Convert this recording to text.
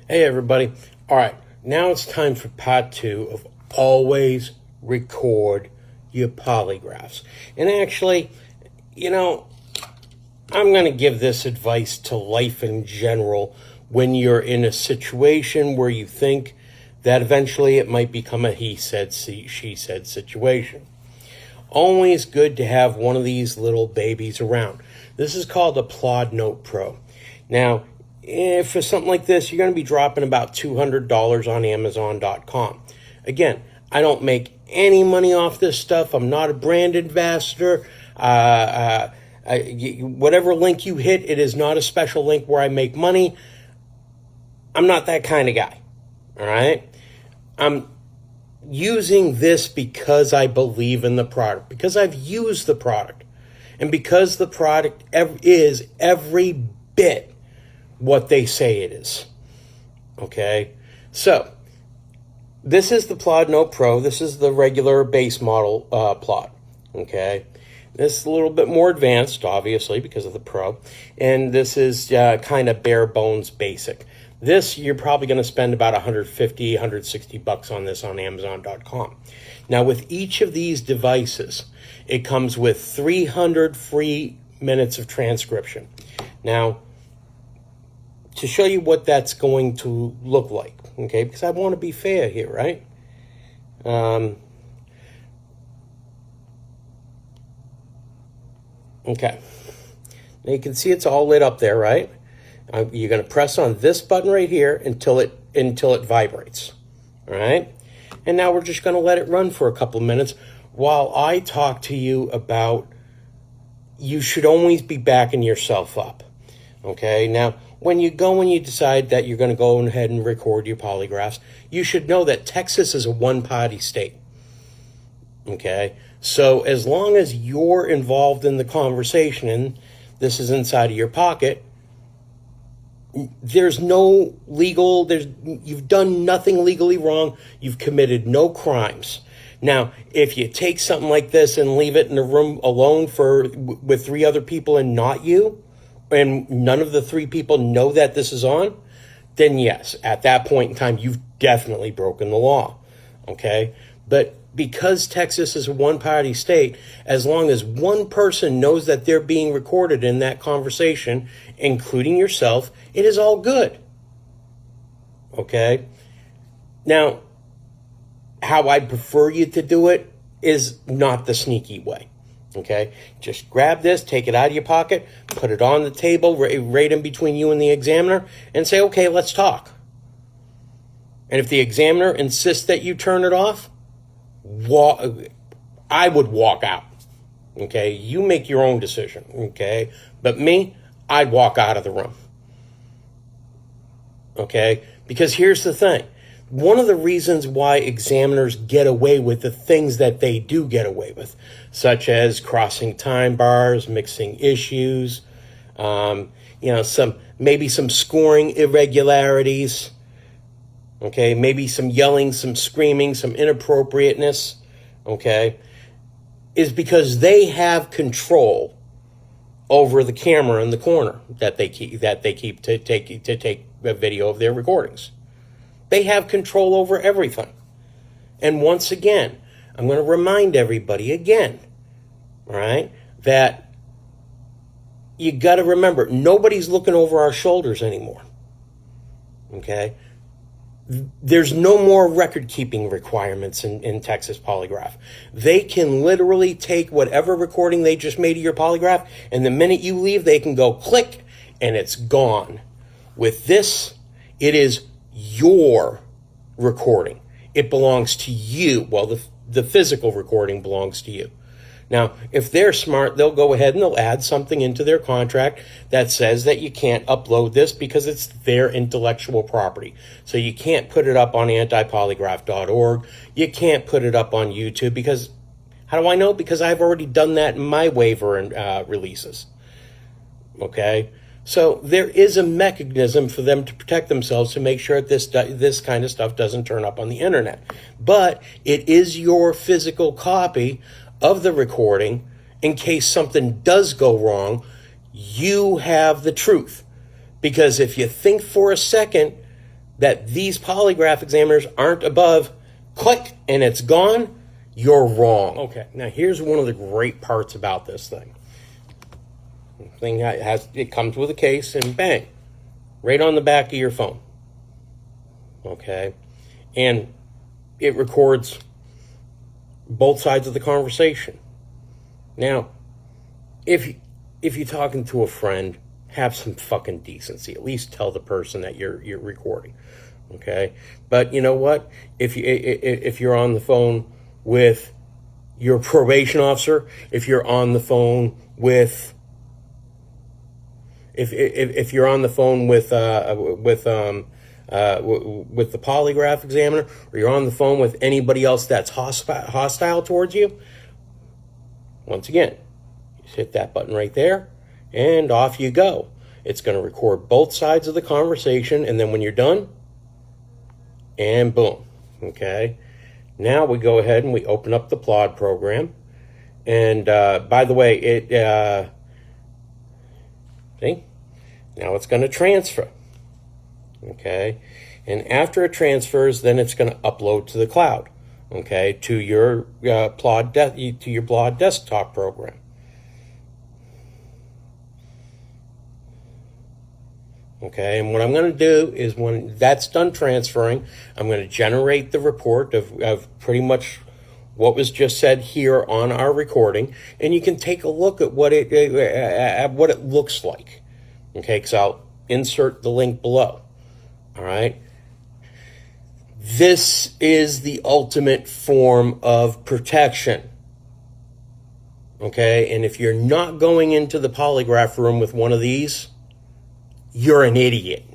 Hey, everybody. All right, now it's time for part 2 of always record your polygraphs. And actually, I'm going to give this advice to life in general when you're in a situation where you think that eventually it might become a he said, she said situation. Always good to have one of these little babies around. This is called a Plod Note Pro. Now, for something like this, you're going to be dropping about $200 on Amazon.com. Again, I don't make any money off this stuff. I'm not a brand ambassador. Whatever link you hit, it is not a special link where I make money. I'm not that kind of guy. All right? I'm using this because I believe in the product, because I've used the product, and because the product is every bit what they say it is. Okay? So, this is the Plod Note Pro. This is the regular base model Plod. Okay? This is a little bit more advanced, obviously, because of the Pro. And this is kind of bare bones basic. This, you're probably going to spend about $150, $160 on this on Amazon.com. Now, with each of these devices, it comes with 300 free minutes of transcription. Now, to show you what that's going to look like, okay, because I want to be fair here, right? Okay. Now you can see it's all lit up there, right? You're going to press on this button right here until it vibrates, all right? And now we're just going to let it run for a couple of minutes while I talk to you about you should always be backing yourself up, okay? Now, when you decide that you're going to go ahead and record your polygraphs, you should know that Texas is a one-party state, okay? So as long as you're involved in the conversation and this is inside of your pocket, there's no you've done nothing legally wrong. You've committed no crimes. Now, if you take something like this and leave it in a room alone with 3 other people and not you, and none of the 3 people know that this is on, then yes, at that point in time, you've definitely broken the law, okay? But because Texas is a one-party state, as long as one person knows that they're being recorded in that conversation, including yourself, it is all good, okay? Now, how I'd prefer you to do it is not the sneaky way. Okay, just grab this, take it out of your pocket, put it on the table, right in between you and the examiner, and say, okay, let's talk. And if the examiner insists that you turn it off, I would walk out. Okay, you make your own decision. Okay, but me, I'd walk out of the room. Okay, because here's the thing. One of the reasons why examiners get away with the things that they do get away with, such as crossing time bars, mixing issues, maybe some scoring irregularities, okay, maybe some yelling, some screaming, some inappropriateness, okay, is because they have control over the camera in the corner that they keep to take a video of their recordings. They have control over everything. And once again, I'm going to remind everybody again, all right, that you got to remember, nobody's looking over our shoulders anymore, okay? There's no more record-keeping requirements in Texas Polygraph. They can literally take whatever recording they just made of your polygraph, and the minute you leave, they can go click, and it's gone. With this, it is your recording. It belongs to you. Well, the physical recording belongs to you. Now, if they're smart, they'll go ahead and they'll add something into their contract that says that you can't upload this because it's their intellectual property. So you can't put it up on antipolygraph.org. You can't put it up on YouTube because, how do I know? Because I've already done that in my waiver and releases. Okay? So there is a mechanism for them to protect themselves to make sure that this kind of stuff doesn't turn up on the internet. But it is your physical copy of the recording. In case something does go wrong, you have the truth. Because if you think for a second that these polygraph examiners aren't above, click, and it's gone, you're wrong. Okay, now here's one of the great parts about this thing. It comes with a case, and bang, right on the back of your phone. Okay, and it records both sides of the conversation. Now, if you're talking to a friend, have some fucking decency. At least tell the person that you're recording. Okay, but you know what? If you're on the phone with your probation officer, if you're on the phone with if you're on the phone with the polygraph examiner, or you're on the phone with anybody else that's hostile towards you, once again, just hit that button right there, and off you go. It's going to record both sides of the conversation, and then when you're done, and boom. Okay. Now we go ahead and we open up the Plod program. And by the way, see? Now it's going to transfer. Okay. And after it transfers, then it's going to upload to the cloud. Okay. To your Plod desktop program. Okay, and what I'm going to do is when that's done transferring, I'm going to generate the report of pretty much what was just said here on our recording, and you can take a look at what it looks like. Okay, because I'll insert the link below. All right. This is the ultimate form of protection. Okay, and if you're not going into the polygraph room with one of these, you're an idiot.